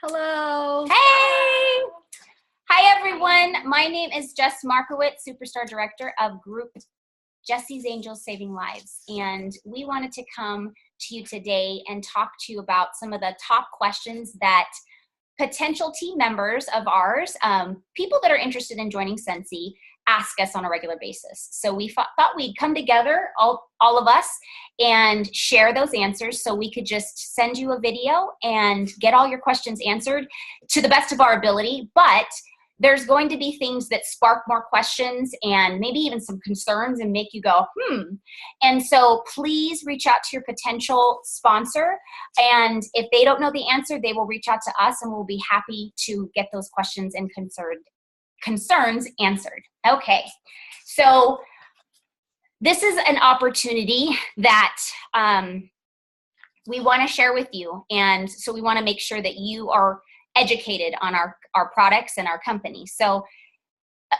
Hello. Hey! Hi, everyone. My name is Jess Markowitz, Superstar Director of Group Jesse's Angels Saving Lives. And we wanted to come to you today and talk to you about some of the top questions that potential team members of ours, people that are interested in joining Scentsy, ask us on a regular basis. So we thought we'd come together, all of us, and share those answers so we could just send you a video and get all your questions answered to the best of our ability. But there's going to be things that spark more questions and maybe even some concerns and make you go, And so please reach out to your potential sponsor. And if they don't know the answer, they will reach out to us and we'll be happy to get those questions and concerns answered. Okay, so this is an opportunity that we want to share with you. And so we want to make sure that you are educated on our products and our company. So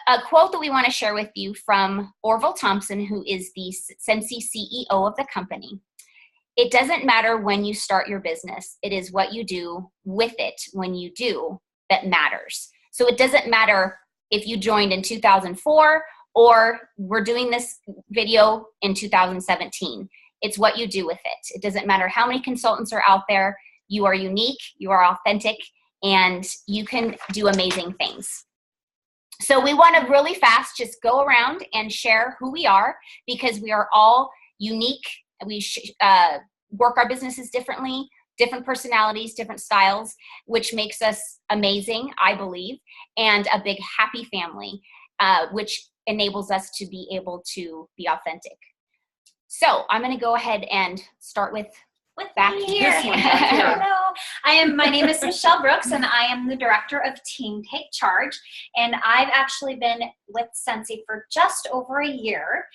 a quote that we want to share with you from Orville Thompson, who is the Scentsy CEO of the company. It doesn't matter when you start your business. It is what you do with it when you do that matters. So it doesn't matter if you joined in 2004 or we're doing this video in 2017. It's what you do with it. It doesn't matter how many consultants are out there. You are unique, you are authentic, and you can do amazing things. So we want to really fast just go around and share who we are, because we are all unique. We work our businesses differently, different personalities, different styles, which makes us amazing, I believe, and a big happy family, which enables us to be able to be authentic. So I'm going to go ahead and start with back here. Hello. My name is Michelle Brooks, and I am the director of Team Take Charge. And I've actually been with Scentsy for just over a year.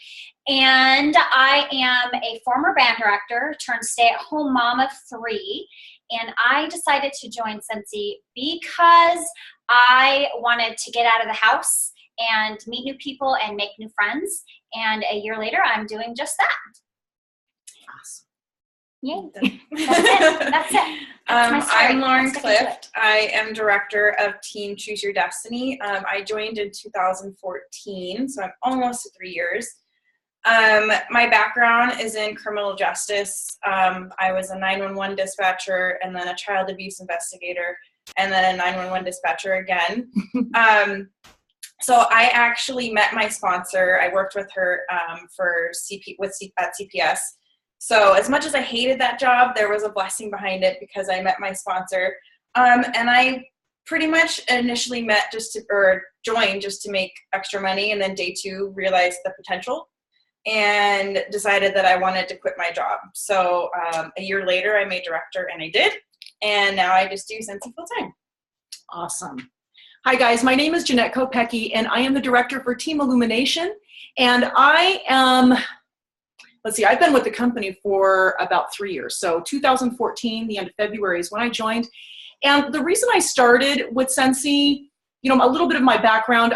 And I am a former band director turned stay-at-home mom of 3. And I decided to join Scentsy because I wanted to get out of the house and meet new people and make new friends. And a year later, I'm doing just that. Awesome. Yay. That's it. I'm Lauren Clift. I am director of Team Choose Your Destiny. I joined in 2014, so I'm almost 3 years. My background is in criminal justice. I was a 911 dispatcher and then a child abuse investigator and then a 911 dispatcher again. So I actually met my sponsor. I worked with her at CPS. So as much as I hated that job, there was a blessing behind it because I met my sponsor. And I pretty much initially joined just to make extra money. And then day 2 realized the potential and decided that I wanted to quit my job. So a year later, I made director and I did. And now I just do Scentsy full time. Awesome. Hi guys, my name is Jeanette Kopecki and I am the director for Team Illumination. And I've been with the company for about 3 years. So 2014, the end of February is when I joined. And the reason I started with Scentsy, a little bit of my background,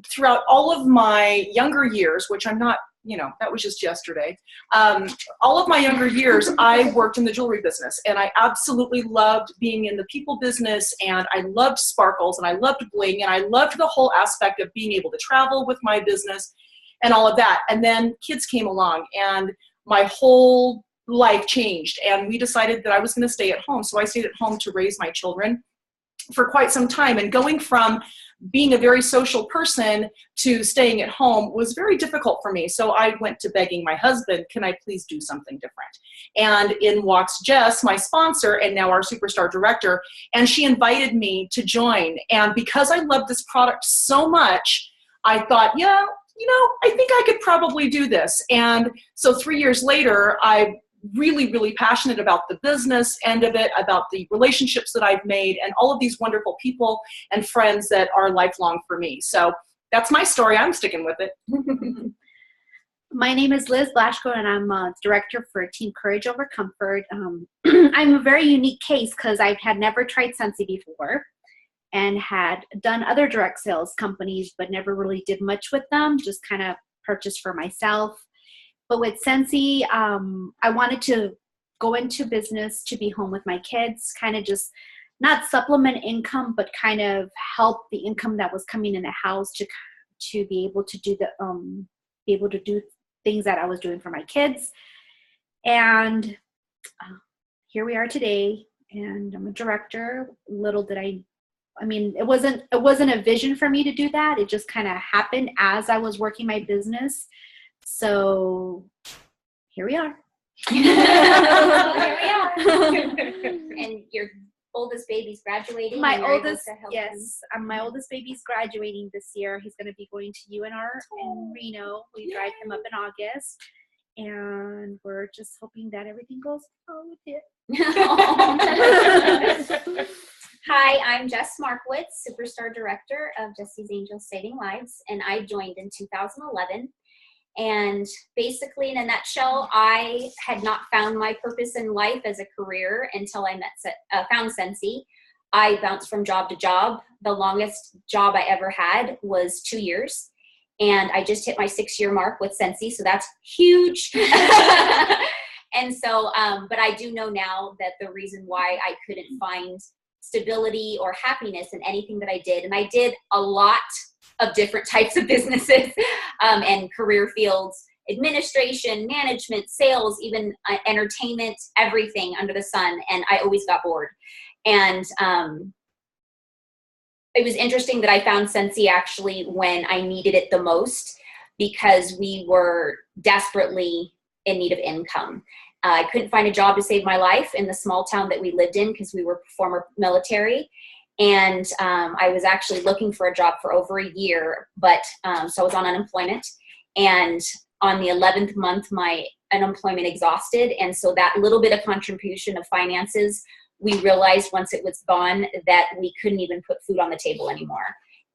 throughout all of my younger years, which I'm not, that was just yesterday. All of my younger years, I worked in the jewelry business and I absolutely loved being in the people business, and I loved sparkles and I loved bling and I loved the whole aspect of being able to travel with my business and all of that. And then kids came along and my whole life changed, and we decided that I was going to stay at home. So I stayed at home to raise my children for quite some time, and going from being a very social person to staying at home was very difficult for me. So I went to begging my husband, can I please do something different? And in walks Jess, my sponsor, and now our superstar director, and she invited me to join. And because I loved this product so much, I thought, I think I could probably do this. And so 3 years later, I'm really, really passionate about the business end of it, about the relationships that I've made, and all of these wonderful people and friends that are lifelong for me. So that's my story. I'm sticking with it. My name is Liz Blaschko, and I'm a director for Team Courage Over Comfort. I'm a very unique case because I had never tried Scentsy before and had done other direct sales companies, but never really did much with them, just kind of purchased for myself. But with Scentsy, I wanted to go into business to be home with my kids, kind of just not supplement income, but kind of help the income that was coming in the house to be able to do things that I was doing for my kids. And here we are today, and I'm a director. Little did I mean, it wasn't a vision for me to do that. It just kind of happened as I was working my business. So here we are. Here we are. And your oldest baby's graduating. My and you're able oldest, to help yes, my oldest baby's graduating this year. He's going to be going to UNR in Reno. We drive him up in August, and we're just hoping that everything goes well with it. Hi, I'm Jess Markowitz, Superstar Director of Jesse's Angels Saving Lives, and I joined in 2011. And basically, in a nutshell, I had not found my purpose in life as a career until I found Scentsy. I bounced from job to job. The longest job I ever had was 2 years. And I just hit my 6-year mark with Scentsy, so that's huge. And so, but I do know now that the reason why I couldn't find stability or happiness in anything that I did, and I did a lot of different types of businesses and career fields, administration, management, sales, even entertainment, everything under the sun. And I always got bored. And it was interesting that I found Scentsy actually when I needed it the most, because we were desperately in need of income. I couldn't find a job to save my life in the small town that we lived in because we were former military. And I was actually looking for a job for over a year, but so I was on unemployment. And on the 11th month, my unemployment exhausted. And so that little bit of contribution of finances, we realized once it was gone that we couldn't even put food on the table anymore.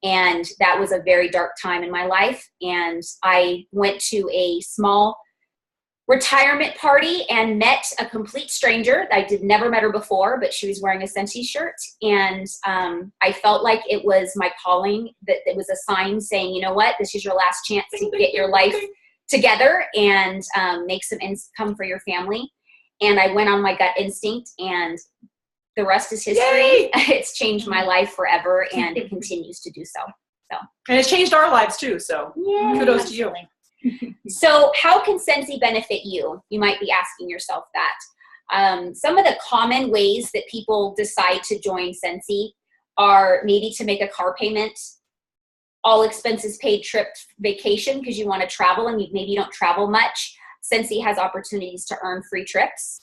And that was a very dark time in my life. And I went to a small retirement party and met a complete stranger. I never met her before, but she was wearing a Scentsy shirt. And I felt like it was my calling, that it was a sign saying, you know what, this is your last chance to get your life together and make some income for your family. And I went on my gut instinct, and the rest is history. Yay! It's changed my life forever, and it continues to do so. And it's changed our lives too, so kudos to you. So how can Scentsy benefit you? You might be asking yourself that. Some of the common ways that people decide to join Scentsy are maybe to make a car payment, all expenses paid trip vacation because you want to travel and maybe you don't travel much. Scentsy has opportunities to earn free trips.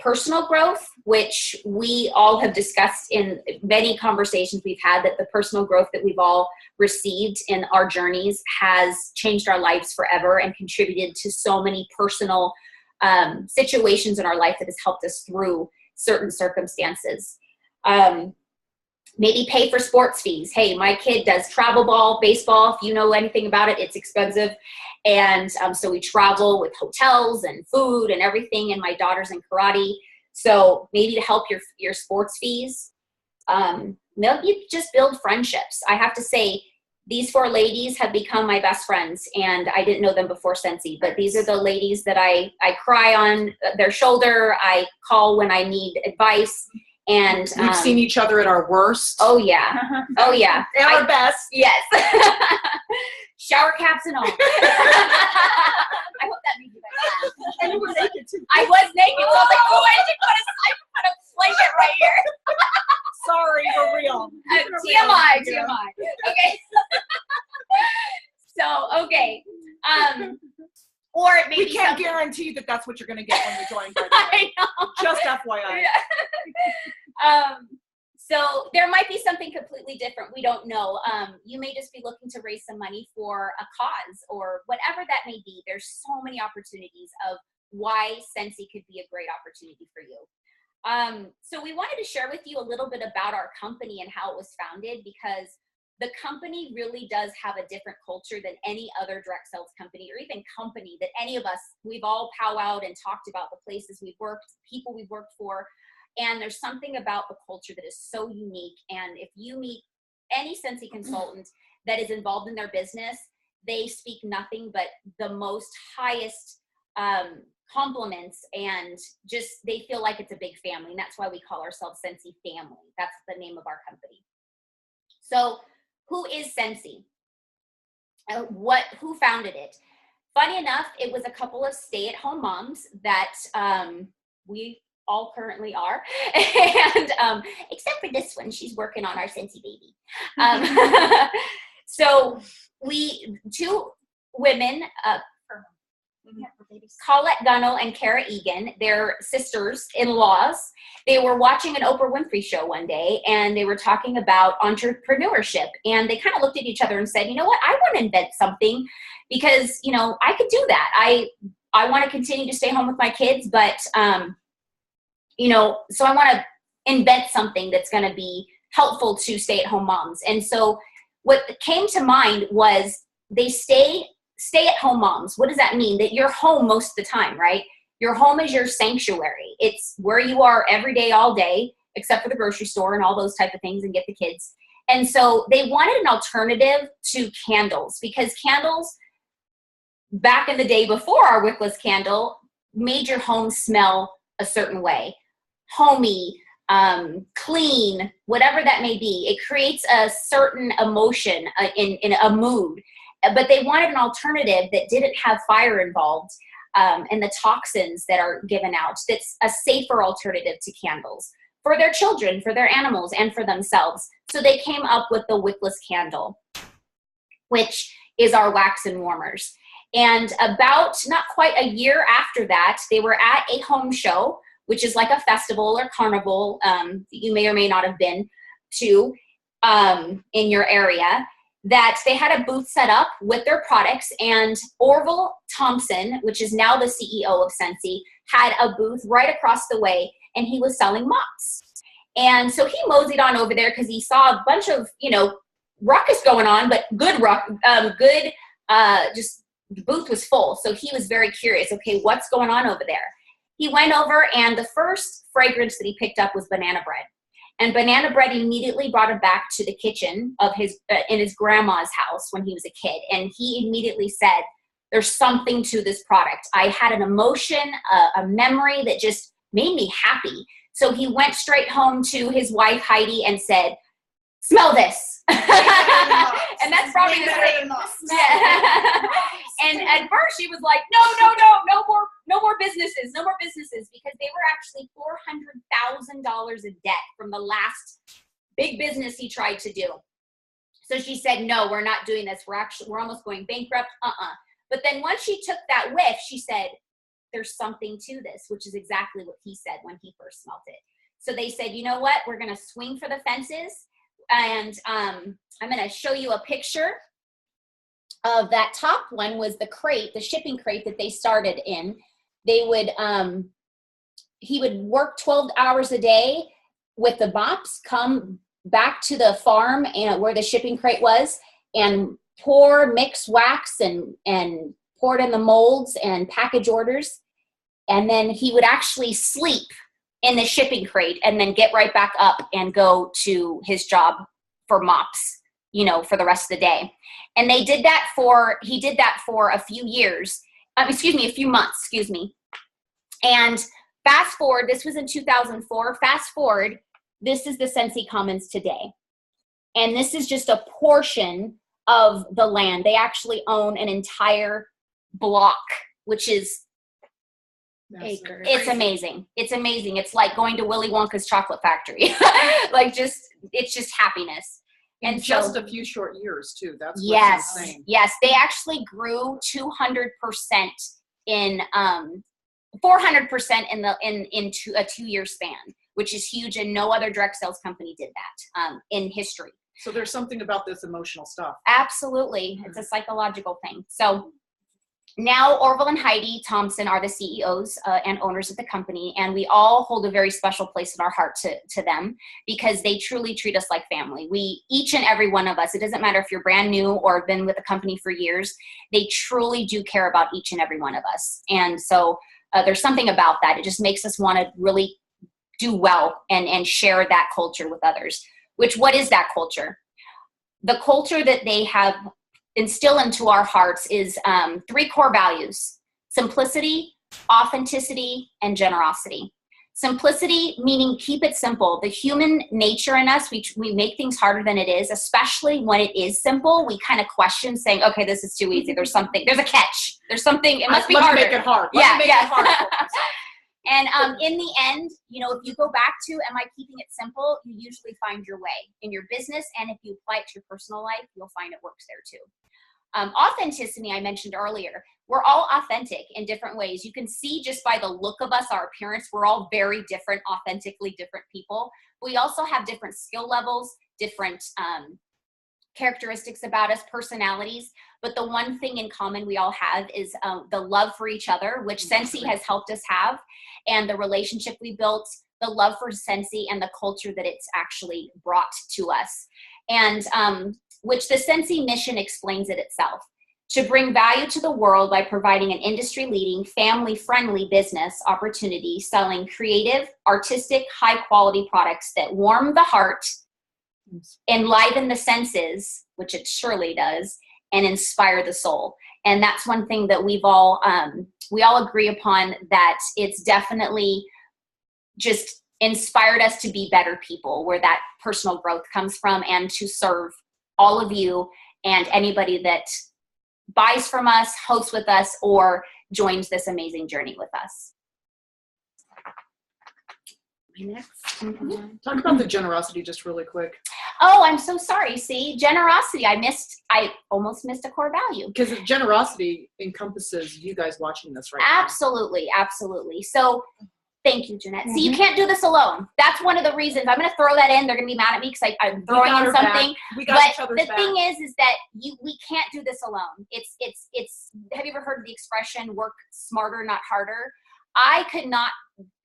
Personal growth, which we all have discussed in many conversations we've had, that the personal growth that we've all received in our journeys has changed our lives forever and contributed to so many personal situations in our life that has helped us through certain circumstances. Maybe pay for sports fees. Hey, my kid does travel ball, baseball. If you know anything about it, it's expensive. And so we travel with hotels and food and everything, and my daughter's in karate. So maybe to help your sports fees, maybe just build friendships. I have to say, these 4 ladies have become my best friends, and I didn't know them before Scentsy, but these are the ladies that I cry on their shoulder. I call when I need advice. And we've seen each other at our worst. Oh yeah. Oh yeah. And our best. Yes. Shower caps and all. I hope that made you guys laugh. And you were naked too. I was naked, so I was like, oh, I should put a blanket right here. Sorry, for real. TMI. Okay. So, okay. Or it may We be can't something. guarantee that that's what you're going to get when you join. By the way. I know. Just FYI. So there might be something completely different. We don't know. You may just be looking to raise some money for a cause or whatever that may be. There's so many opportunities of why Scentsy could be a great opportunity for you. So we wanted to share with you a little bit about our company and how it was founded, because the company really does have a different culture than any other direct sales company or even company that any of us, we've all powwowed and talked about the places we've worked, people we've worked for. And there's something about the culture that is so unique. And if you meet any Scentsy consultant that is involved in their business, they speak nothing but the most highest compliments, and just they feel like it's a big family. And that's why we call ourselves Scentsy Family. That's the name of our company. So who is Scentsy? Who founded it? Funny enough, it was a couple of stay-at-home moms that we all currently are, and except for this one, she's working on our Scentsy baby. So two women, Colette Gunnell and Kara Egan, they're sisters-in-laws. They were watching an Oprah Winfrey show one day, and they were talking about entrepreneurship, and they kind of looked at each other and said, you know what, I want to invent something, because, you know, I could do that. I want to continue to stay home with my kids, but, you know, so I want to invent something that's going to be helpful to stay-at-home moms. And so what came to mind was they stay-at-home moms. What does that mean? That you're home most of the time, right? Your home is your sanctuary. It's where you are every day, all day, except for the grocery store and all those type of things, and get the kids. And so they wanted an alternative to candles, because candles back in the day before our wickless candle made your home smell a certain way. Homey, clean, whatever that may be. It creates a certain emotion in a mood. But they wanted an alternative that didn't have fire involved, and the toxins that are given out. That's a safer alternative to candles for their children, for their animals, and for themselves. So they came up with the wickless candle, which is our wax and warmers. And about not quite a year after that, they were at a home show, which is like a festival or carnival that you may or may not have been to in your area, that they had a booth set up with their products, and Orville Thompson, which is now the CEO of Scentsy, had a booth right across the way, and he was selling mops. And so he moseyed on over there because he saw a bunch of, you know, ruckus going on, but just the booth was full. So he was very curious, okay, what's going on over there? He went over, and the first fragrance that he picked up was banana bread. And banana bread immediately brought him back to the kitchen of in his grandma's house when he was a kid. And he immediately said, there's something to this product. I had an emotion, a memory that just made me happy. So he went straight home to his wife, Heidi, and said, smell this. And that's probably the same. Yeah. And at first she was like, no more businesses, because they were actually $400,000 in debt from the last big business he tried to do. So she said, no, we're not doing this. We're almost going bankrupt. But then once she took that whiff, she said, there's something to this, which is exactly what he said when he first smelled it. So they said, you know what? We're going to swing for the fences. And I'm going to show you a picture of that top one. Was the crate, the shipping crate that they started in. They would, he would work 12 hours a day with the mops, come back to the farm and where the shipping crate was, and mix wax and pour it in the molds and package orders. And then he would actually sleep in the shipping crate and then get right back up and go to his job for mops, you know, for the rest of the day. And he did that for a few years, a few months, And fast forward, this was in 2004, fast forward, this is the Scentsy Commons today. And this is just a portion of the land. They actually own an entire block, which is acres. It's amazing. It's amazing. It's like going to Willy Wonka's chocolate factory. It's just happiness. And just a few short years too. That's what's insane. Yes, they actually grew 200% in 400% in a 2-year span, which is huge, and no other direct sales company did that in history. So there's something about this emotional stuff. Absolutely. Mm-hmm. It's a psychological thing. So now Orville and Heidi Thompson are the CEOs and owners of the company, and we all hold a very special place in our heart to them, because they truly treat us like family. Each and every one of us, it doesn't matter if you're brand new or been with the company for years, they truly do care about each and every one of us. And so there's something about that. It just makes us want to really do well and share that culture with others. What is that culture? The culture that they have instill into our hearts is 3 core values: simplicity, authenticity, and generosity. Simplicity, meaning keep it simple. The human nature in us, we make things harder than it is, especially when it is simple. We kind of question saying, okay, this is too easy. There's a catch. There's something, it must be harder. Let's make it hard. And in the end, if you go back to, am I keeping it simple? You usually find your way in your business. And if you apply it to your personal life, you'll find it works there too. Authenticity, I mentioned earlier. We're all authentic in different ways. You can see just by the look of us, our appearance, we're all very different, authentically different people. We also have different skill levels, different characteristics about us, personalities. But the one thing in common we all have is the love for each other, which Scentsy has helped us have, and the relationship we built, the love for Scentsy, and the culture that it's actually brought to us. And which the Scentsy mission explains it itself. To bring value to the world by providing an industry-leading, family-friendly business opportunity selling creative, artistic, high-quality products that warm the heart, enliven the senses, which it surely does, and inspire the soul. And that's one thing that we all agree upon, that it's definitely just inspired us to be better people, where that personal growth comes from, and to serve all of you and anybody that buys from us, hosts with us, or joins this amazing journey with us. Next. Talk about the generosity just really quick. Oh, I'm so sorry. See, generosity. I almost missed a core value. Because generosity encompasses you guys watching this right Absolutely, absolutely. So thank you, Jeanette. See, you can't do this alone. That's one of the reasons. I'm going to throw that in. They're going to be mad at me because I'm throwing in something. We got each other's the back. thing is that we can't do this alone. It's. Have you ever heard the expression "work smarter, not harder"? I could not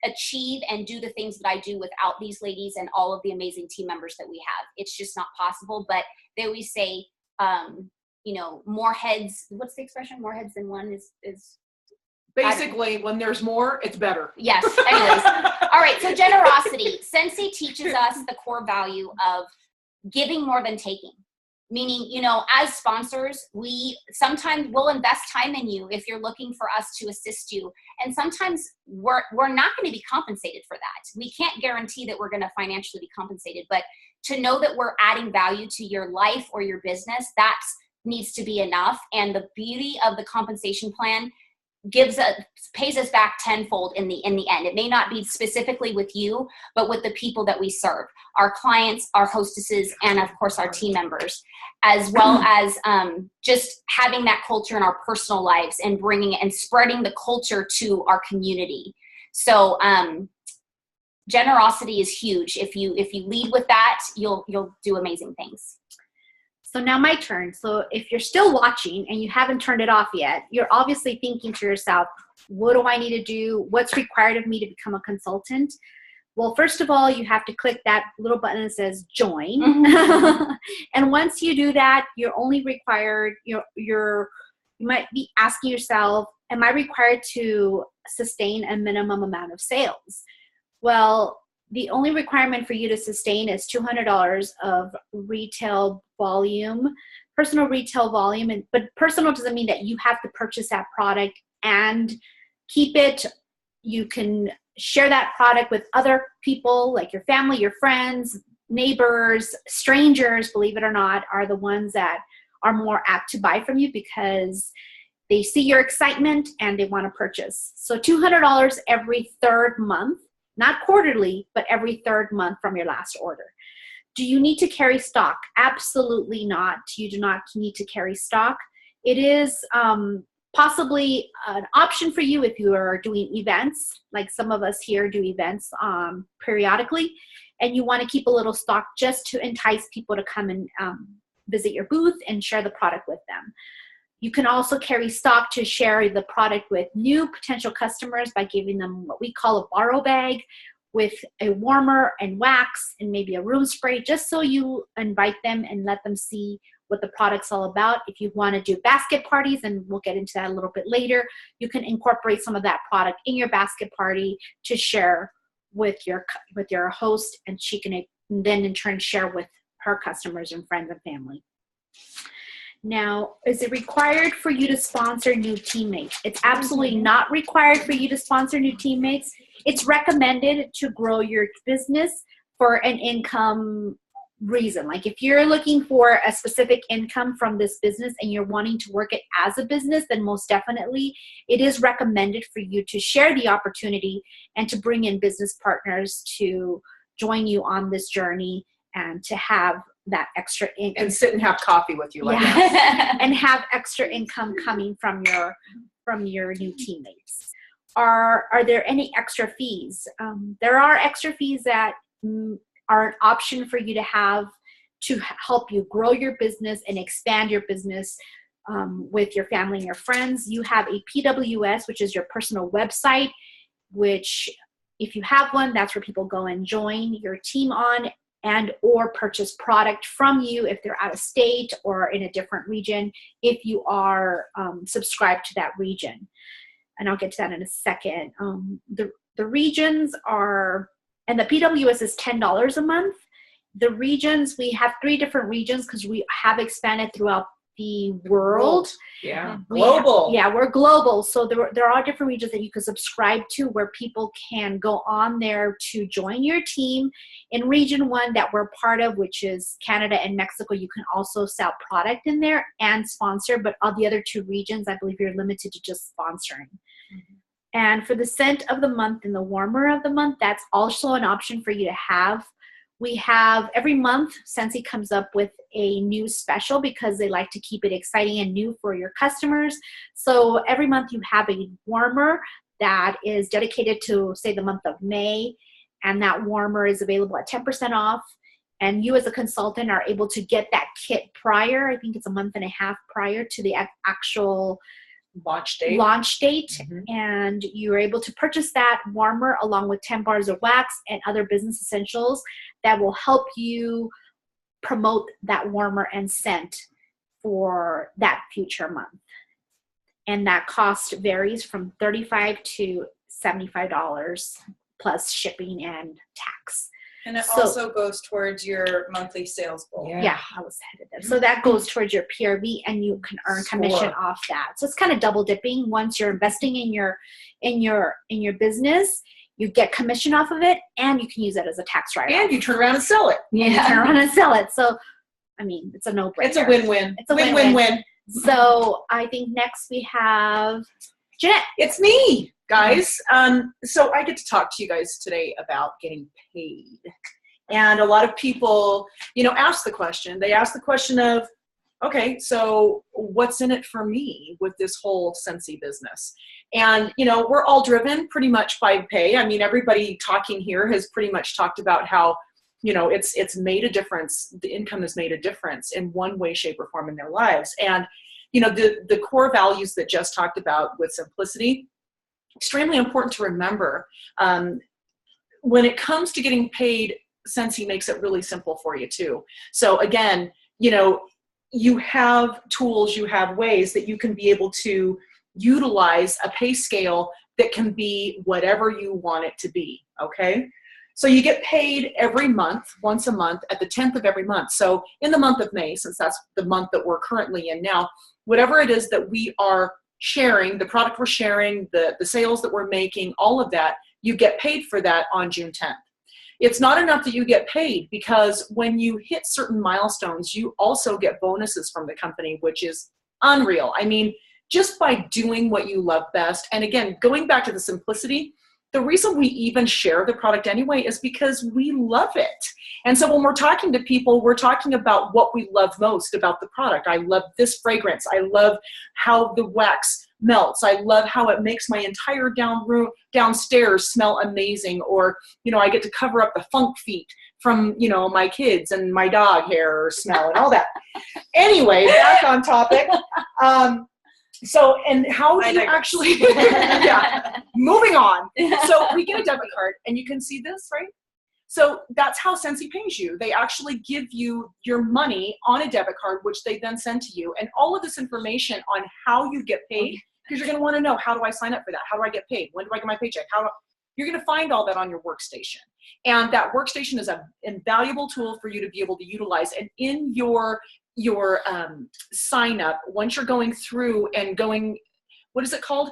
achieve and do the things that I do without these ladies and all of the amazing team members that we have. It's just not possible. But they always say, more heads. What's the expression? More heads than one is. Basically, when there's more, it's better. Yes. Anyways. All right. So generosity. Scentsy teaches us the core value of giving more than taking. Meaning, as sponsors, sometimes we'll invest time in you if you're looking for us to assist you. And sometimes we're not going to be compensated for that. We can't guarantee that we're going to financially be compensated, but to know that we're adding value to your life or your business, that needs to be enough. And the beauty of the compensation plan pays us back tenfold in the end. It may not be specifically with you, but with the people that we serve, our clients, our hostesses, and of course our team members, as well as just having that culture in our personal lives and bringing it and spreading the culture to our community. So generosity is huge. If you lead with that, you'll do amazing things. So now my turn. So if you're still watching and you haven't turned it off yet, you're obviously thinking to yourself, what do I need to do? What's required of me to become a consultant? Well, first of all, you have to click that little button that says join. And once you do that, you're only required, you might be asking yourself, am I required to sustain a minimum amount of sales? Well, the only requirement for you to sustain is $200 of retail volume, personal retail volume. But personal doesn't mean that you have to purchase that product and keep it. You can share that product with other people, like your family, your friends, neighbors, strangers, believe it or not, are the ones that are more apt to buy from you because they see your excitement and they want to purchase. So $200 every third month. Not quarterly, but every third month from your last order. Do you need to carry stock? Absolutely not. You do not need to carry stock. It is possibly an option for you if you are doing events, like some of us here do events periodically, and you want to keep a little stock just to entice people to come and visit your booth and share the product with them. You can also carry stock to share the product with new potential customers by giving them what we call a borrow bag with a warmer and wax and maybe a room spray, just so you invite them and let them see what the product's all about. If you want to do basket parties, and we'll get into that a little bit later, you can incorporate some of that product in your basket party to share with your host, and she can then in turn share with her customers and friends and family. Now, is it required for you to sponsor new teammates? It's absolutely not required for you to sponsor new teammates. It's recommended to grow your business for an income reason. Like if you're looking for a specific income from this business and you're wanting to work it as a business, then most definitely it is recommended for you to share the opportunity and to bring in business partners to join you on this journey and to have that extra income. And sit and have coffee with you like Yeah. that. And have extra income coming from your new teammates. Are there any extra fees? There are extra fees that are an option for you to have to help you grow your business and expand your business with your family and your friends. You have a PWS, which is your personal website, which if you have one, that's where people go and join your team on and or purchase product from you if they're out of state or in a different region, if you are subscribed to that region. And I'll get to that in a second. The regions are, and the PWS is $10 a month. The regions, we have 3 different regions because we have expanded throughout the world. Yeah, global. We're global. So there are different regions that you can subscribe to where people can go on there to join your team. In region 1 that we're part of, which is Canada and Mexico, you can also sell product in there and sponsor, but all the other 2 regions, I believe you're limited to just sponsoring. Mm-hmm. And for the scent of the month and the warmer of the month, that's also an option for you to have. We have every month, Scentsy comes up with a new special because they like to keep it exciting and new for your customers. So every month you have a warmer that is dedicated to, say, the month of May, and that warmer is available at 10% off. And you as a consultant are able to get that kit prior. I think it's a month and a half prior to the actual launch date. Mm-hmm. And you're able to purchase that warmer along with 10 bars of wax and other business essentials that will help you promote that warmer and scent for that future month. And that cost varies from $35 to $75 plus shipping and tax. And it also goes towards your monthly sales goal. Yeah, I was headed there. So that goes towards your PRV, and you can earn commission off that. So it's kind of double dipping. Once you're investing in your business, you get commission off of it, and you can use it as a tax write-off. And you turn around and sell it. Yeah, you turn around and sell it. So, I mean, it's a no-brainer. It's a win-win. It's a win-win. So I think next we have Jeanette. It's me, guys. So I get to talk to you guys today about getting paid. And a lot of people, ask the question. They ask the question of, okay, so what's in it for me with this whole Scentsy business? And, we're all driven pretty much by pay. I mean, everybody talking here has pretty much talked about how, it's made a difference. The income has made a difference in one way, shape, or form in their lives. And, the core values that Jess talked about with simplicity, extremely important to remember. When it comes to getting paid, Scentsy makes it really simple for you too. So again, you have tools, you have ways that you can be able to utilize a pay scale that can be whatever you want it to be, okay? So you get paid every month, once a month, at the 10th of every month. So in the month of May, since that's the month that we're currently in now, whatever it is that we are sharing, the product we're sharing, the sales that we're making, all of that, you get paid for that on June 10th. It's not enough that you get paid, because when you hit certain milestones, you also get bonuses from the company, which is unreal. I mean, just by doing what you love best. And again, going back to the simplicity, the reason we even share the product anyway is because we love it. And so when we're talking to people, we're talking about what we love most about the product. I love this fragrance. I love how the wax melts. I love how it makes my entire downstairs smell amazing. Or, I get to cover up the funk feet from, my kids and my dog hair smell and all that. Anyway, back on topic. So, and how do you actually, moving on. So we get a debit card, and you can see this, right? So that's how Scentsy pays you. They actually give you your money on a debit card, which they then send to you. And all of this information on how you get paid, because you're going to want to know, how do I sign up for that? How do I get paid? When do I get my paycheck? You're going to find all that on your workstation. And that workstation is an invaluable tool for you to be able to utilize. And in your your sign up, once you're going through and going, what is it called?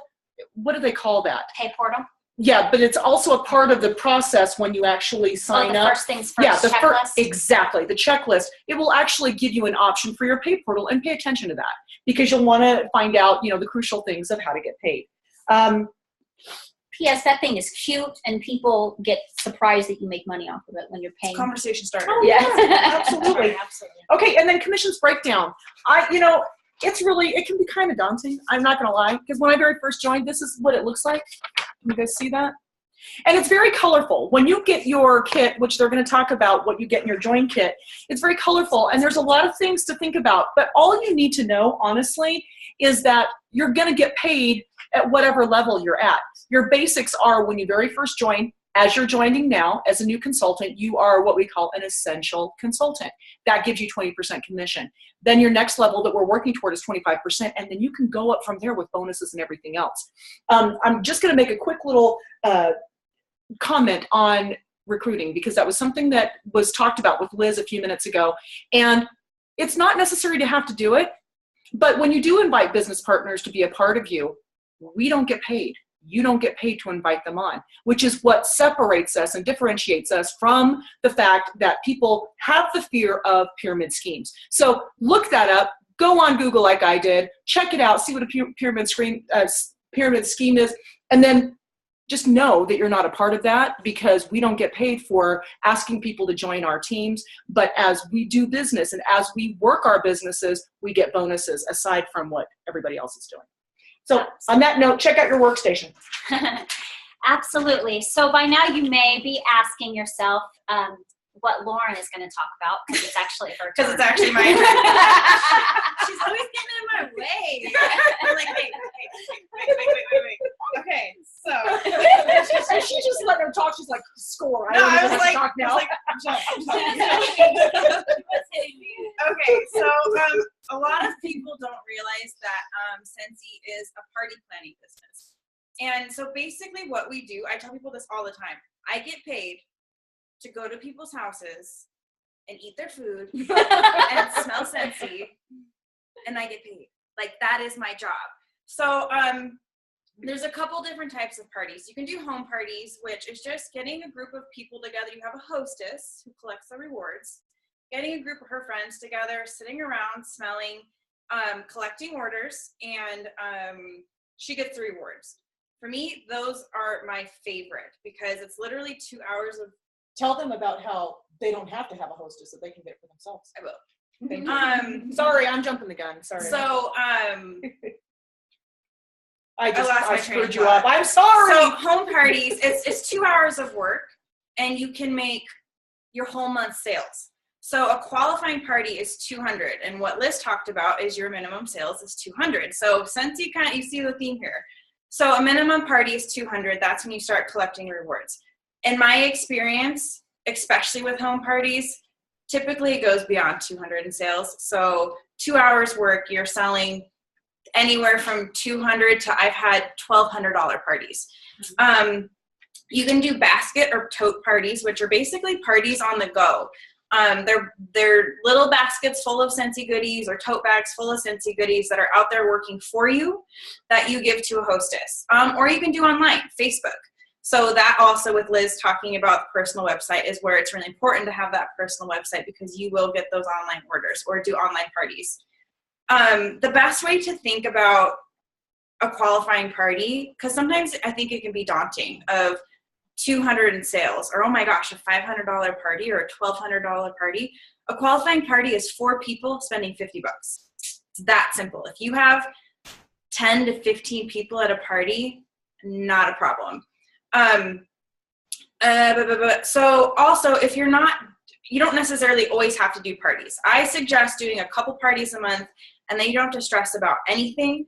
What do they call that? Pay portal. Yeah, but it's also a part of the process when you actually sign the up. First things first. Yeah, the checklist. exactly, the checklist. It will actually give you an option for your pay portal, and pay attention to that because you'll want to find out, the crucial things of how to get paid. P.S. That thing is cute, and people get surprised that you make money off of it when you're paying. Conversation starter. Oh, Yeah. Absolutely. Okay, and then commissions breakdown. It can be kind of daunting. I'm not going to lie, because when I very first joined, this is what it looks like. Can you guys see that? And it's very colorful. When you get your kit, which they're going to talk about what you get in your join kit, it's very colorful, and there's a lot of things to think about. But all you need to know, honestly, is that you're going to get paid at whatever level you're at. Your basics are when you very first join. As you're joining now as a new consultant, you are what we call an essential consultant. That gives you 20% commission. Then your next level that we're working toward is 25%, and then you can go up from there with bonuses and everything else. I'm just going to make a quick little comment on recruiting, because that was something that was talked about with Liz a few minutes ago. And it's not necessary to have to do it, but when you do invite business partners to be a part of you, we don't get paid. You don't get paid to invite them on, which is what separates us and differentiates us from the fact that people have the fear of pyramid schemes. So look that up, go on Google like I did, check it out, see what a pyramid scheme is, and then just know that you're not a part of that, because we don't get paid for asking people to join our teams. But as we do business and as we work our businesses, we get bonuses aside from what everybody else is doing. So on that note, check out your workstation. Absolutely. So by now you may be asking yourself what Lauren is going to talk about, because it's actually her turn. Because it's actually my turn. She's always getting in my way. I'm like, wait. Okay, so. And she just let her talk. She's like, score. I was like, talk now. I'm sorry. Okay, so a lot of people don't realize that Scentsy is a party planning business. And so basically what we do, I tell people this all the time, I get paid to go to people's houses and eat their food and smell Scentsy, and I get paid. Like, that is my job. So there's a couple different types of parties. You can do home parties, which is just getting a group of people together. You have a hostess who collects the rewards, getting a group of her friends together, sitting around, smelling, collecting orders, and she gets the rewards. For me, those are my favorite, because it's literally 2 hours of. Tell them about how they don't have to have a hostess, that they can get for themselves. I will. Thank you. Sorry, I'm jumping the gun. Sorry. So, I screwed you up. I'm sorry. So home parties, it's 2 hours of work, and you can make your whole month's sales. So a qualifying party is 200, and what Liz talked about is your minimum sales is 200. So since you see the theme here. So a minimum party is 200. That's when you start collecting rewards. In my experience, especially with home parties, typically it goes beyond 200 in sales. So 2 hours work, you're selling anywhere from 200 to I've had $1,200 parties. You can do basket or tote parties, which are basically parties on the go. They're little baskets full of Scentsy goodies or tote bags full of Scentsy goodies that are out there working for you that you give to a hostess. Or you can do online, Facebook. So that also, with Liz talking about the personal website, is where it's really important to have that personal website, because you will get those online orders or do online parties. The best way to think about a qualifying party, because sometimes I think it can be daunting, of 200 in sales, or oh my gosh, a $500 party or a $1,200 party. A qualifying party is 4 people spending $50. It's that simple. If you have 10 to 15 people at a party, not a problem. So also, if you don't necessarily always have to do parties. I suggest doing a couple parties a month, and then you don't have to stress about anything.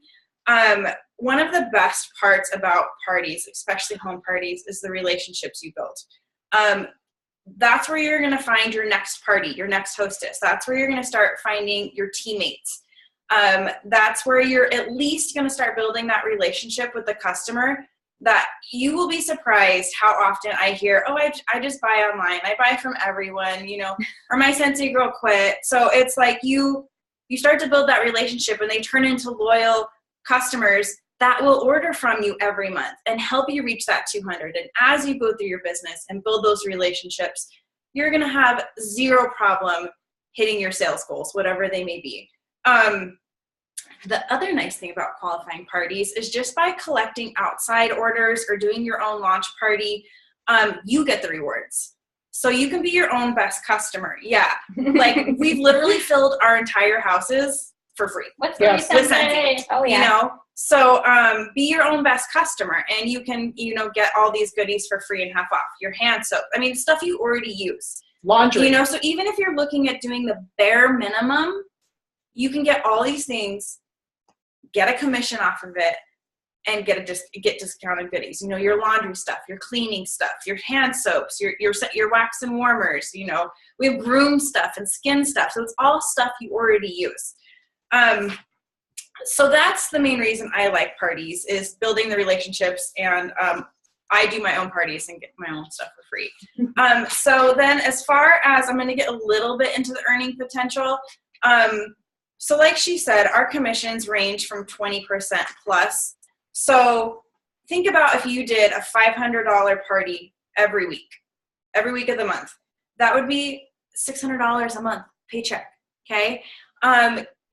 One of the best parts about parties, especially home parties, is the relationships you build. That's where you're going to find your next party, your next hostess. That's where you're going to start finding your teammates. That's where you're at least going to start building that relationship with the customer, that you will be surprised how often I hear, oh, I just buy online. I buy from everyone, or my Scentsy girl quit. So it's like you you start to build that relationship and they turn into loyal customers that will order from you every month and help you reach that 200. And as you go through your business and build those relationships, you're going to have zero problem hitting your sales goals, whatever they may be. The other nice thing about qualifying parties is just by collecting outside orders or doing your own launch party, you get the rewards. So you can be your own best customer. Yeah. Like we've literally filled our entire houses for free. What's the With Scentsy. Oh, yeah. You know, so be your own best customer and you can, get all these goodies for free and half off. Your hand soap. I mean, stuff you already use. Laundry. So even if you're looking at doing the bare minimum, you can get all these things, get a commission off of it, and get discounted goodies. Your laundry stuff, your cleaning stuff, your hand soaps, your wax and warmers. We have groom stuff and skin stuff. So it's all stuff you already use. So that's the main reason I like parties, is building the relationships, and I do my own parties and get my own stuff for free. So then as far as, I'm going to get a little bit into the earning potential. So like she said, our commissions range from 20% plus. So think about if you did a $500 party every week of the month, that would be $600 a month paycheck. Okay.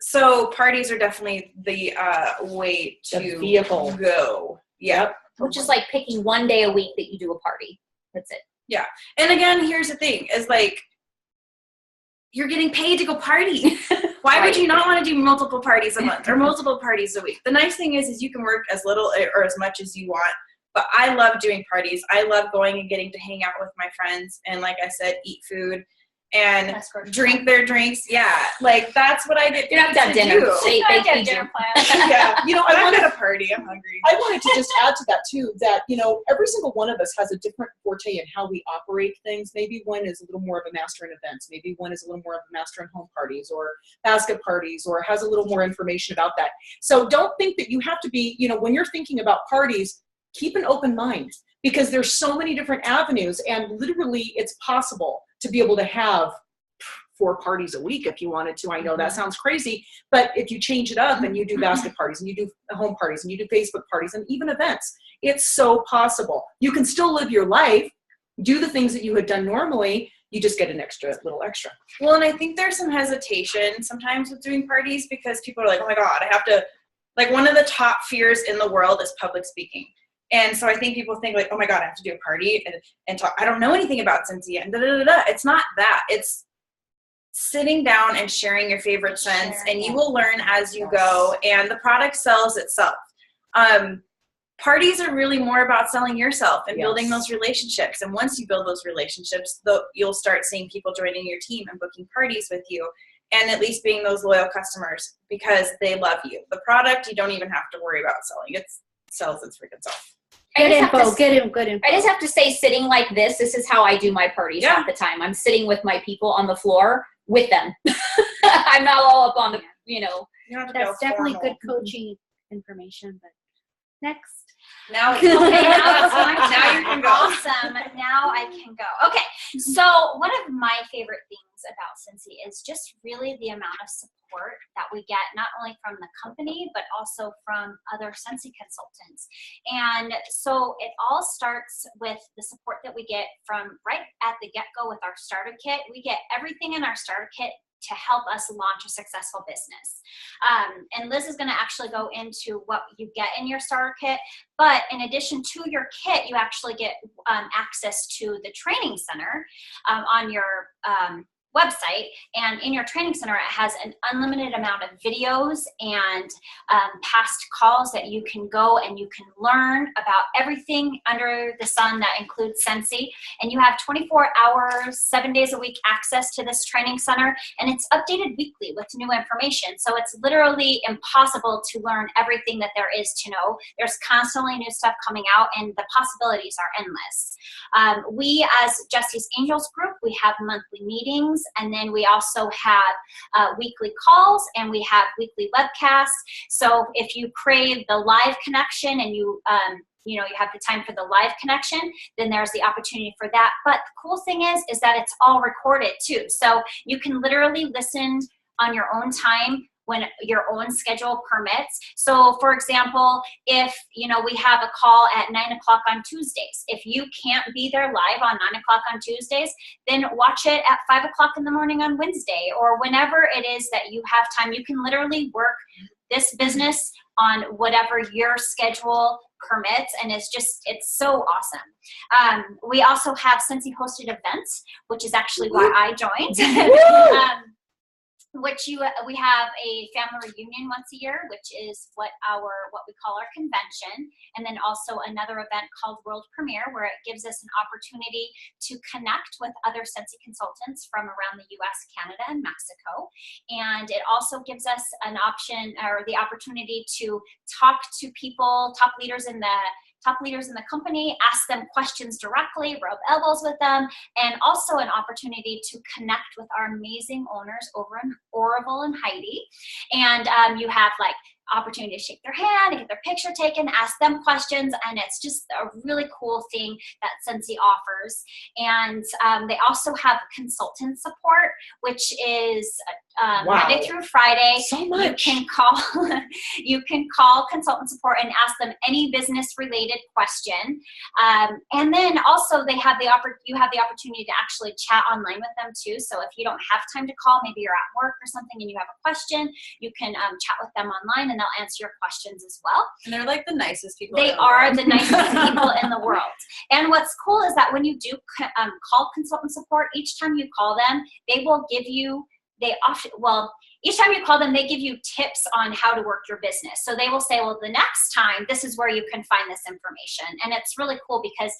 So parties are definitely the way to vehicle. go. Yep. Which is like picking one day a week that you do a party. That's it. Yeah. And again, here's the thing is like, you're getting paid to go party. Why would you not want to do multiple parties a month or multiple parties a week? The nice thing is you can work as little or as much as you want. But I love doing parties. I love going and getting to hang out with my friends and, like I said, eat food and drink their drinks. Yeah, like that's what I get. You're not done dinner. I get dinner plans. Yeah, I wanted a party. I'm hungry. I wanted to just add to that too, that, every single one of us has a different forte in how we operate things. Maybe one is a little more of a master in events. Maybe one is a little more of a master in home parties or basket parties, or has a little more information about that. So don't think that you have to be, when you're thinking about parties, keep an open mind, because there's so many different avenues, and literally it's possible to be able to have 4 parties a week if you wanted to. I know that sounds crazy, but if you change it up and you do basket parties and you do home parties and you do Facebook parties and even events, it's so possible. You can still live your life, do the things that you had done normally, you just get an little extra. Well, and I think there's some hesitation sometimes with doing parties because people are like, oh my God, I have to, like one of the top fears in the world is public speaking. And so I think people think like, oh my God, I have to do a party and talk. I don't know anything about Scentsy and da-da-da-da. It's not that. It's sitting down and sharing your favorite scents, and you will learn as you go, and the product sells itself. Parties are really more about selling yourself and building those relationships. And once you build those relationships, you'll start seeing people joining your team and booking parties with you, and at least being those loyal customers because they love you. The product, you don't even have to worry about selling. It sells its freaking self. Good info. I just have to say, sitting like this is how I do my parties half the time. I'm sitting with my people on the floor with them. I'm not all up on the, That's definitely good coaching information, but next. Now, Okay, now it's my now turn. you can go. Awesome. Now I can go. Okay, so one of my favorite things about Scentsy is just really the amount of support that we get, not only from the company, but also from other Scentsy consultants. And so it all starts with the support that we get from right at the get-go with our starter kit. We get everything in our starter kit to help us launch a successful business. And Liz is gonna actually go into what you get in your starter kit, but in addition to your kit, you actually get access to the training center on your website. And in your training center, it has an unlimited amount of videos and past calls that you can go and you can learn about everything under the sun that includes Scentsy. And you have 24 hours, 7 days a week access to this training center, and it's updated weekly with new information. So it's literally impossible to learn everything that there is to know. There's constantly new stuff coming out, and the possibilities are endless. We, as Jesse's Angels group, we have monthly meetings, and then we also have weekly calls, and we have weekly webcasts. So if you crave the live connection and you have the time for the live connection, then there's the opportunity for that. But the cool thing is that it's all recorded too. So you can literally listen on your own time when your own schedule permits. So for example, if we have a call at 9 o'clock on Tuesdays, if you can't be there live on 9 o'clock on Tuesdays, then watch it at 5 o'clock in the morning on Wednesday, or whenever it is that you have time. You can literally work this business on whatever your schedule permits, and it's so awesome. We also have Scentsy hosted events, which is actually why I joined. We have a family reunion once a year, which is what we call our convention, and then also another event called World Premiere, where it gives us an opportunity to connect with other Scentsy consultants from around the U.S., Canada, and Mexico. And it also gives us an option or the opportunity to talk to people, top leaders in the company, ask them questions directly, rub elbows with them, and also an opportunity to connect with our amazing owners over in Oroville and Heidi. And you have opportunity to shake their hand and get their picture taken, ask them questions, and it's just a really cool thing that Scentsy offers. And they also have consultant support, which is Monday through Friday. So much. You can call consultant support and ask them any business related question. And then also you have the opportunity to actually chat online with them too. So if you don't have time to call, maybe you're at work or something and you have a question, you can chat with them online and they'll answer your questions as well. And they're like the nicest people. They are the nicest people in the world. And what's cool is that when you do call consultant support, each time you call them, they will give you, each time you call them, they give you tips on how to work your business. So they will say, well, the next time, this is where you can find this information. And it's really cool because,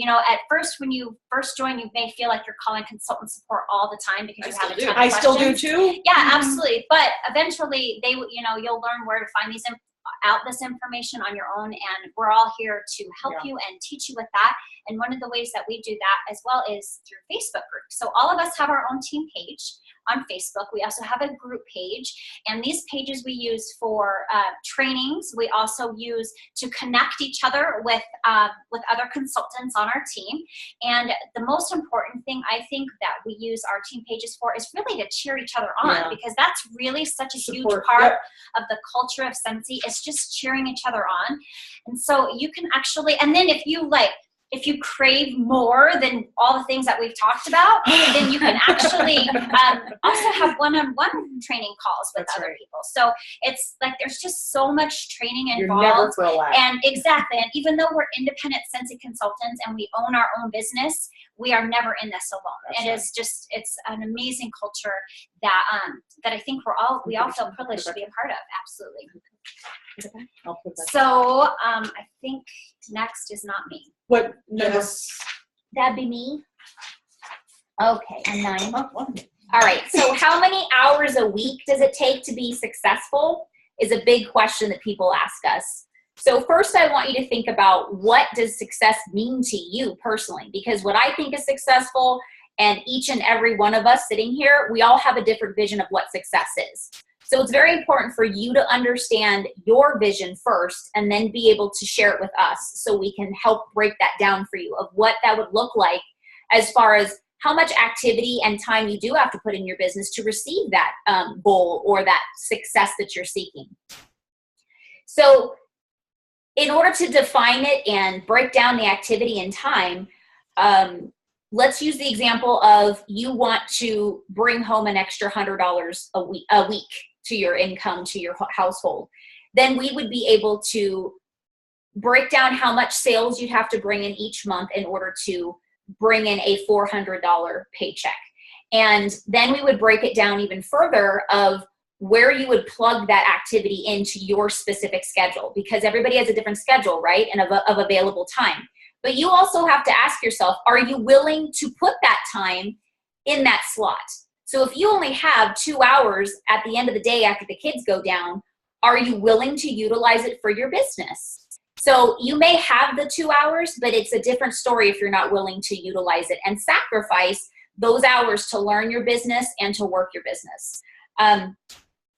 at first, when you first join, you may feel like you're calling consultant support all the time because you have a ton of questions. I still do too. Yeah, absolutely. But eventually, you'll learn where to find this information on your own, and we're all here to help you and teach you with that. And one of the ways that we do that as well is through Facebook groups. So all of us have our own team page on Facebook. We also have a group page, and these pages we use for trainings. We also use to connect each other with other consultants on our team. And the most important thing I think that we use our team pages for is really to cheer each other on, because that's really such a huge part of the culture of Scentsy. It's just cheering each other on. And so you can actually, and then if you crave more than all the things that we've talked about, then you can actually also have one-on-one training calls with other people. So it's there's just so much training involved. You're never for a laugh. And exactly. And even though we're independent Scentsy consultants and we own our own business, we are never in this alone. It's an amazing culture that I think we all feel privileged to be a part of. Absolutely. So I think next is not me. What? No. That'd be me. Okay, I'm 9. All right, so how many hours a week does it take to be successful is a big question that people ask us. So first I want you to think about, what does success mean to you personally? Because what I think is successful, and each and every one of us sitting here, we all have a different vision of what success is. So it's very important for you to understand your vision first and then be able to share it with us so we can help break that down for you of what that would look like as far as how much activity and time you do have to put in your business to receive that goal or that success that you're seeking. So in order to define it and break down the activity and time, let's use the example of you want to bring home an extra $100 a week to your income, to your household. Then we would be able to break down how much sales you'd have to bring in each month in order to bring in a $400 paycheck. And then we would break it down even further of where you would plug that activity into your specific schedule, because everybody has a different schedule, right? And of available time. But you also have to ask yourself, are you willing to put that time in that slot? So if you only have 2 hours at the end of the day after the kids go down, are you willing to utilize it for your business? So you may have the 2 hours, but it's a different story if you're not willing to utilize it and sacrifice those hours to learn your business and to work your business.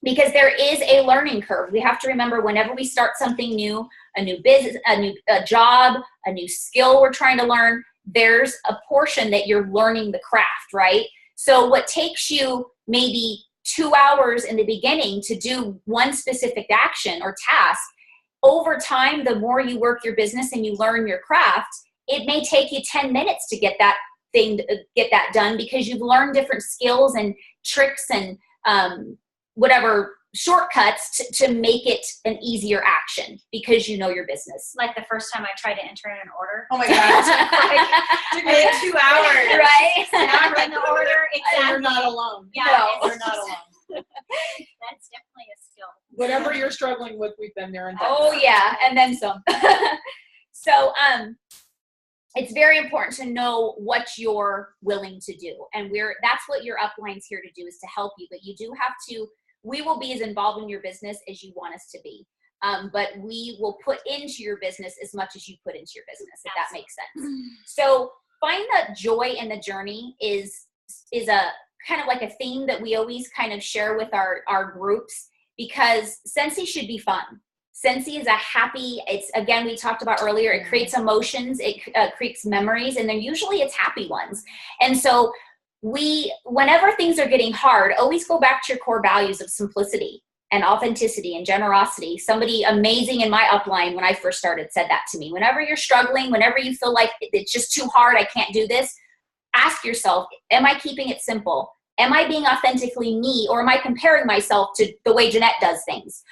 Because there is a learning curve. We have to remember, whenever we start something new, a new business, a job, a new skill we're trying to learn, there's a portion that you're learning the craft, right? So what takes you maybe 2 hours in the beginning to do one specific action or task, over time, the more you work your business and you learn your craft, it may take you 10 minutes to get that done, because you've learned different skills and tricks and whatever shortcuts to make it an easier action, because you know your business. Like the first time I tried to enter in an order. Oh my gosh. Took me like 2 hours. Right? Never in the order. Exactly. You're not alone. Yeah, No. You're not alone. That's definitely a skill. Whatever you're struggling with, we've been there and done. Oh yeah, and then some. So it's very important to know what you're willing to do, and that's what your upline's here to do, is to help you. But you do have to. We will be as involved in your business as you want us to be, but we will put into your business as much as you put into your business, if that makes sense. So find that joy in the journey is a kind of like a theme that we always kind of share with our groups, because Scentsy should be fun. Scentsy is a happy, it's, again, we talked about earlier, it creates emotions, it creates memories, and then usually it's happy ones. And so whenever things are getting hard, always go back to your core values of simplicity and authenticity and generosity. Somebody amazing in my upline when I first started said that to me. Whenever you're struggling, whenever you feel like it's just too hard, I can't do this, ask yourself, am I keeping it simple? Am I being authentically me, or am I comparing myself to the way Jeanette does things,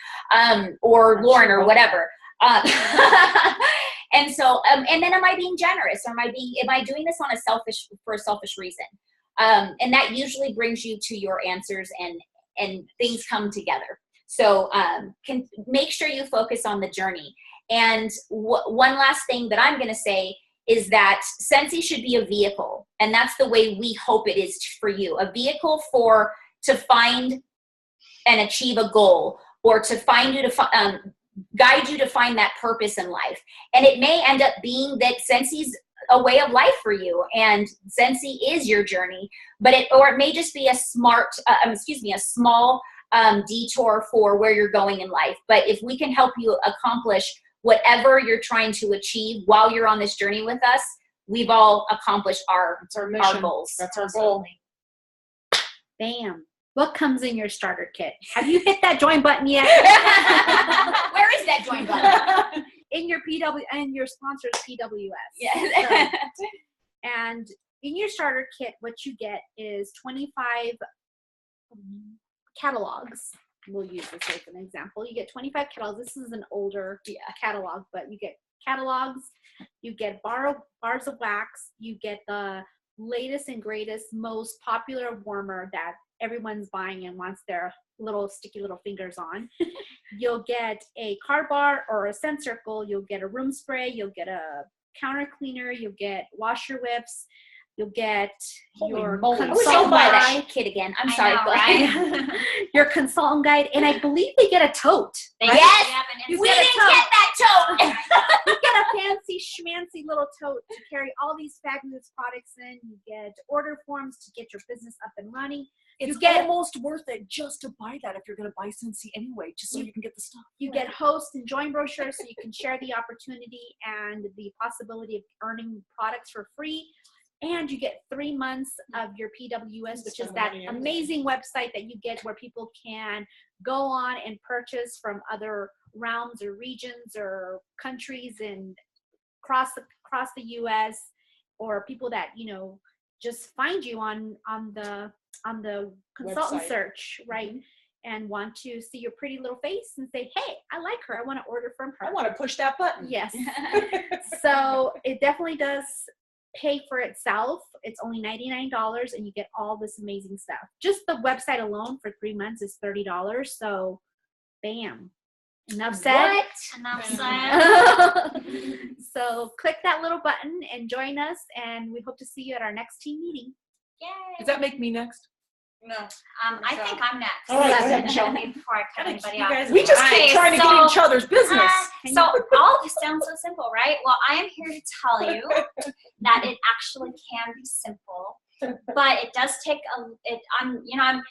or Lauren, or whatever? And so, and then am I being generous, or am I doing this for a selfish reason? And that usually brings you to your answers, and things come together. So can make sure you focus on the journey. And one last thing that I'm going to say is that Scentsy should be a vehicle, and that's the way we hope it is for you. A vehicle to find and achieve a goal, or to find you to guide you to find that purpose in life. And it may end up being that Scentsy's a way of life for you, and Scentsy is your journey, or it may just be a small detour for where you're going in life. But if we can help you accomplish whatever you're trying to achieve while you're on this journey with us, we've all accomplished our goals. That's our goal. Bam. What comes in your starter kit? Have you hit that join button yet? Where is that join button? In your and your sponsor's PWS. Yes. So, and in your starter kit, what you get is 25 catalogs. We'll use this as an example. You get 25 catalogs. This is an older catalog, but you get catalogs. You get bars of wax. You get the latest and greatest, most popular warmer that everyone's buying and wants their little sticky little fingers on. You'll get a card bar or a scent circle. You'll get a room spray. You'll get a counter cleaner. You'll get washer whips. You'll get your consultant guide kit again. I'm sorry, right? Your consultant guide, and I believe they get a tote. Right? Yes, we didn't get that tote. You get a fancy schmancy little tote to carry all these fabulous products in. You get order forms to get your business up and running. It's almost worth it just to buy that if you're going to buy Scentsy anyway, just so you can get the stuff. You get host and join brochures so you can share the opportunity and the possibility of earning products for free. And you get 3 months of your PWS, which is that amazing website that you get where people can go on and purchase from other realms or regions or countries and across the US, or people that, just find you on the consultant website search, right? And want to see your pretty little face and say, hey, I like her. I want to order from her. I want to push that button. Yes. So it definitely does pay for itself. It's only $99 and you get all this amazing stuff. Just the website alone for 3 months is $30. So bam. Enough said. What? Enough said. So click that little button and join us, and we hope to see you at our next team meeting. Yay. Does that make me next? No. I think I'm next. All right, go ahead, Show me before I cut anybody off. We just keep trying to get in each other's business. So all of this sounds so simple, right? Well, I am here to tell you that it actually can be simple, but it does take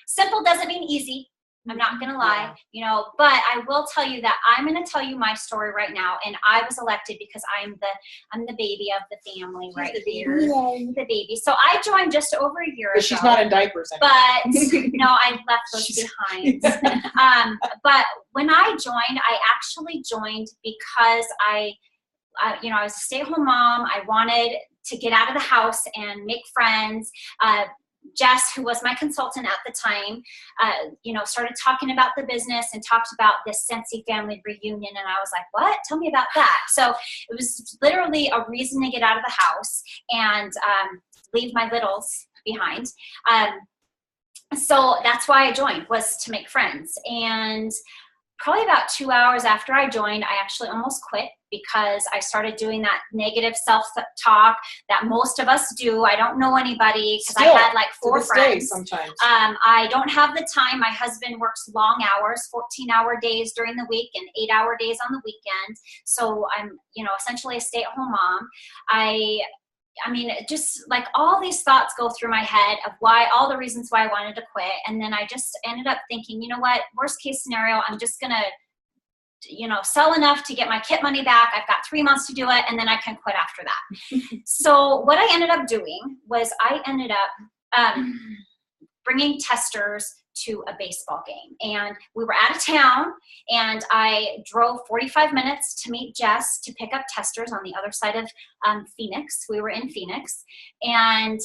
simple doesn't mean easy. I'm not gonna lie, you know, but I will tell you that I'm gonna tell you my story right now. And I was elected because I'm the baby of the family right here. The baby. So I joined just over a year ago. But she's not in diapers anymore. But no, I left those behind. But when I joined, I actually joined because you know, I was a stay-at-home mom. I wanted to get out of the house and make friends. Jess, who was my consultant at the time, you know, started talking about the business and talked about this Scentsy family reunion. And I was like, what? Tell me about that. So it was literally a reason to get out of the house and leave my littles behind. So that's why I joined, was to make friends. And probably about 2 hours after I joined, I actually almost quit because I started doing that negative self-talk that most of us do. I don't know anybody because I had like 4 friends. Sometimes. I don't have the time. My husband works long hours, 14-hour days during the week and 8-hour days on the weekend. So I'm, you know, essentially a stay-at-home mom. I mean, just like all these thoughts go through my head of all the reasons why I wanted to quit. And then I just ended up thinking, you know what, worst case scenario, I'm just going to, you know, sell enough to get my kit money back. I've got 3 months to do it, and then I can quit after that. So what I ended up doing was I ended up bringing testers to a baseball game. And we were out of town, and I drove 45 minutes to meet Jess to pick up testers on the other side of Phoenix. We were in Phoenix. And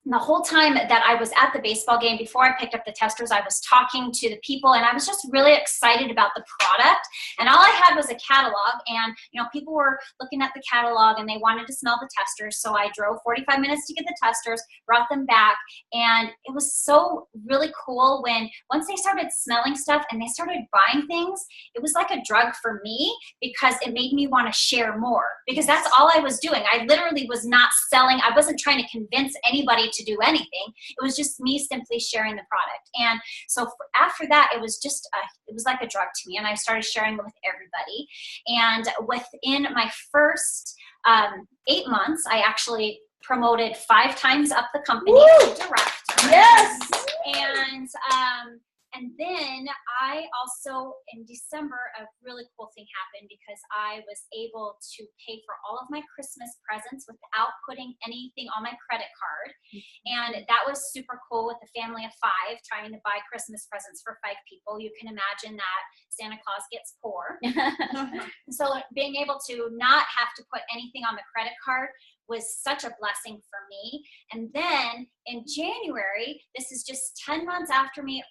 the whole time that I was at the baseball game, before I picked up the testers, I was talking to the people, and I was just really excited about the product. And all I had was a catalog, and you know, people were looking at the catalog and they wanted to smell the testers. So I drove 45 minutes to get the testers, brought them back, and it was so really cool when once they started smelling stuff and they started buying things, it was like a drug for me because it made me want to share more, because that's all I was doing. I literally was not selling. I wasn't trying to convince anybody to do anything. It was just me simply sharing the product. And so after that, it was just it was like a drug to me, and I started sharing with everybody. And within my first 8 months, I actually promoted 5 times up the company to director. Yes. And then I also, in December, a really cool thing happened because I was able to pay for all of my Christmas presents without putting anything on my credit card. And that was super cool with a family of 5 trying to buy Christmas presents for 5 people. You can imagine that Santa Claus gets poor. So being able to not have to put anything on the credit card was such a blessing for me. And then in January, this is just 10 months after me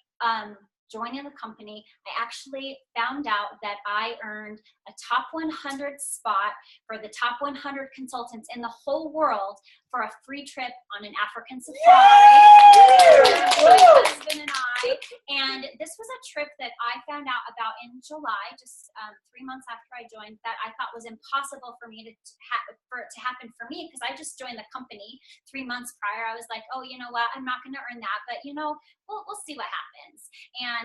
joining the company, I actually found out that I earned a top 100 spot for the top 100 consultants in the whole world for a free trip on an African safari with my husband and I. And this was a trip that I found out about in July, just 3 months after I joined, that I thought was impossible for me for it to happen for me, because I just joined the company 3 months prior. I was like, oh, you know what, I'm not going to earn that, but you know, we'll see what happens. And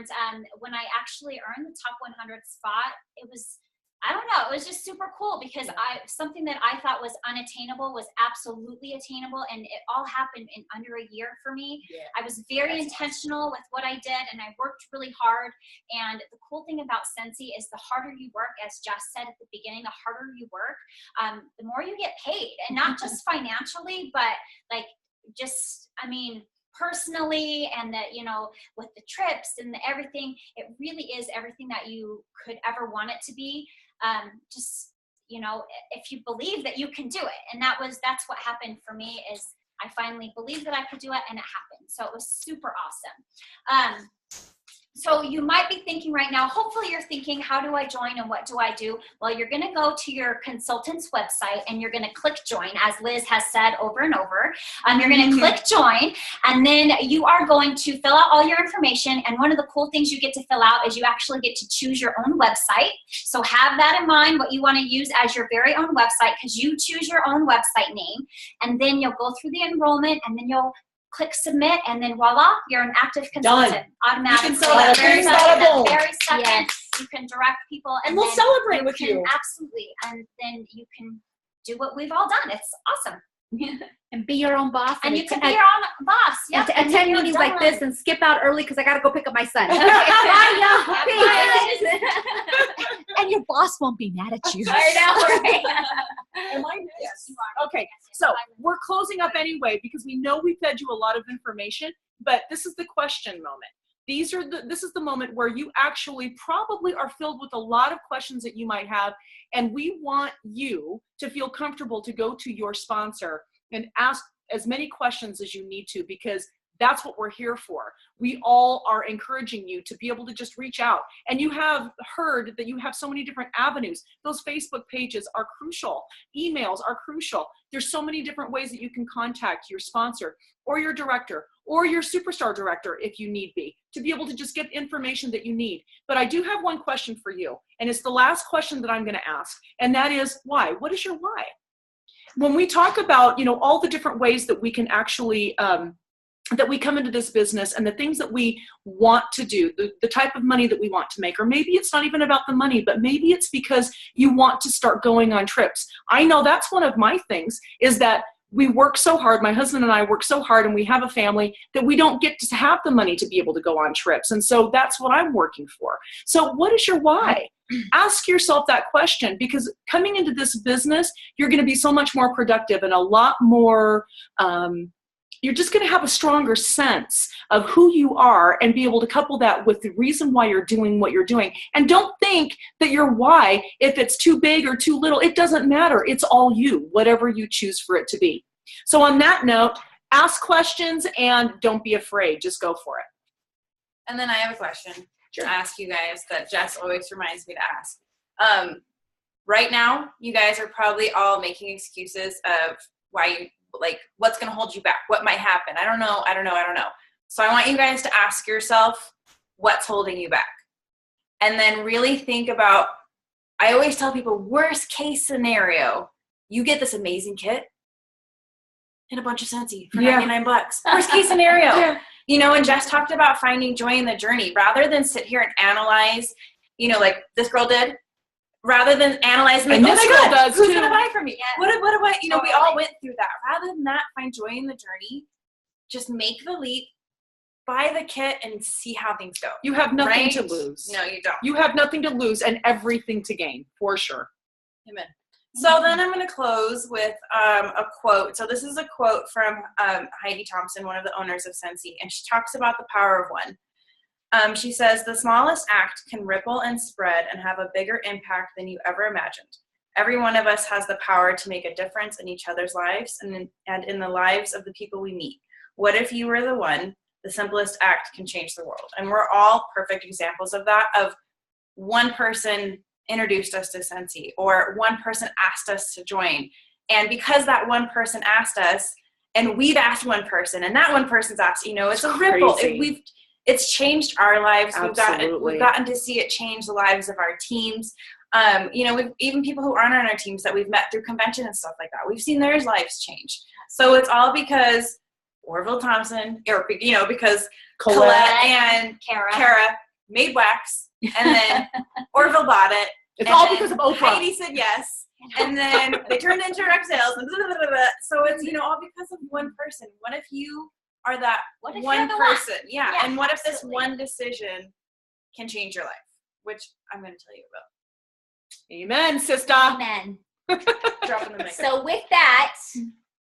when I actually earned the top 100 spot, it was, I don't know, it was just super cool, because something that I thought was unattainable was absolutely attainable, and it all happened in under a year for me. Yeah. I was very intentional with what I did, and I worked really hard. And the cool thing about Scentsy is the harder you work, as Jess said at the beginning, the harder you work, the more you get paid, and not just financially, but like just, I mean, personally, and that, you know, with the trips and everything, it really is everything that you could ever want it to be. Just, you know, if you believe that you can do it. And that's what happened for me, is I finally believed that I could do it, and it happened. So it was super awesome. So you might be thinking right now, hopefully you're thinking, how do I join and what do I do? Well, you're going to go to your consultant's website and you're going to click join, as Liz has said over and over. You're going to click join, and then you are going to fill out all your information. And one of the cool things you get to fill out is you actually get to choose your own website. So have that in mind, what you want to use as your very own website, because you choose your own website name. And then you'll go through the enrollment, and then you'll click submit, and then voila, you're an active consultant. Done. Automatically. You can sell that very second, yes. You can direct people, and we'll celebrate with you. Absolutely, and then you can do what we've all done. It's awesome. And be your own boss. And you can be your own boss. Yep. to And then attend you're meetings done. like this and skip out early because I got to go pick up my son. Bye, And your boss won't be mad at you. I know, right? Am I next? Yes. Okay, so we're closing up anyway because we know we fed you a lot of information, but this is the question moment. This is the moment where you actually probably are filled with a lot of questions that you might have, and we want you to feel comfortable to go to your sponsor and ask as many questions as you need to, because that's what we're here for. We all are encouraging you to be able to just reach out. And you have heard that you have so many different avenues. Those Facebook pages are crucial. Emails are crucial. There's so many different ways that you can contact your sponsor or your director or your superstar director if you need to be able to just get information that you need. But I do have one question for you, and it's the last question that I'm going to ask, and that is why? What is your why? When we talk about, all the different ways that we can actually that we come into this business and the things that we want to do, the type of money that we want to make, or maybe it's not even about the money, but maybe it's because you want to start going on trips. I know that's one of my things, is that we work so hard, my husband and I work so hard, and we have a family that we don't get to have the money to be able to go on trips. And so that's what I'm working for. So what is your why? Ask yourself that question, because coming into this business, you're going to be so much more productive and a lot more, you're just going to have a stronger sense of who you are and be able to couple that with the reason why you're doing what you're doing. And don't think that your why, if it's too big or too little, it doesn't matter. It's all you, whatever you choose for it to be. So on that note, ask questions and don't be afraid. Just go for it. And then I have a question to ask you guys that Jess always reminds me to ask. Right now, you guys are probably all making excuses of why you, what's going to hold you back, what might happen. I don't know. So I want you guys to ask yourself what's holding you back. And then really think about, I always tell people, worst case scenario, you get this amazing kit and a bunch of Scentsy for $99. Worst case scenario. And Jess talked about finding joy in the journey rather than sit here and analyze, like this girl did. Rather than analyzing, and this girl does who's too. going to buy from me? Yeah. What do I, we all went through that. Rather than that, find joy in the journey. Just make the leap, buy the kit, and see how things go. You have nothing to lose. No, you don't. You have nothing to lose and everything to gain, for sure. Amen. So then I'm going to close with a quote. So this is a quote from Heidi Thompson, one of the owners of Scentsy, and she talks about the power of one. She says, the smallest act can ripple and spread and have a bigger impact than you ever imagined. Every one of us has the power to make a difference in each other's lives and in the lives of the people we meet. What if you were the one? The simplest act can change the world. And we're all perfect examples of that, of one person introduced us to Scentsy, or one person asked us to join. And because that one person asked us, and we've asked one person, and that one person's asked, it's a ripple. It's changed our lives. We've gotten to see it change the lives of our teams. Even people who aren't on our teams that we've met through convention and stuff like that, we've seen their lives change. So it's all because Orville Thompson, because Colette and Kara made wax, and then Orville bought it. It's all because of Oprah. Heidi said yes, and then they turned into direct sales. And so it's all because of one person. What if you are that one person? Yeah. And what if this one decision can change your life? Which I'm going to tell you about. Amen, sister. Amen. Dropping the mic. So with that,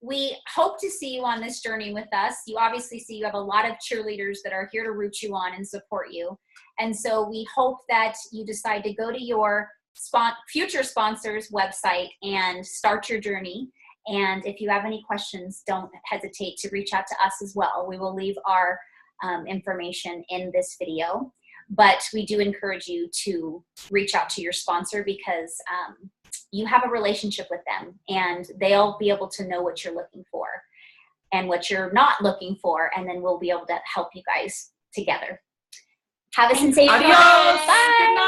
we hope to see you on this journey with us. You obviously see you have a lot of cheerleaders that are here to root you on and support you. And so we hope that you decide to go to your future sponsor's website and start your journey. And if you have any questions, don't hesitate to reach out to us as well. We will leave our information in this video. But we do encourage you to reach out to your sponsor, because you have a relationship with them, and they'll be able to know what you're looking for and what you're not looking for, and then we'll be able to help you guys together. Have a sensational day. Adios. Bye. Good night.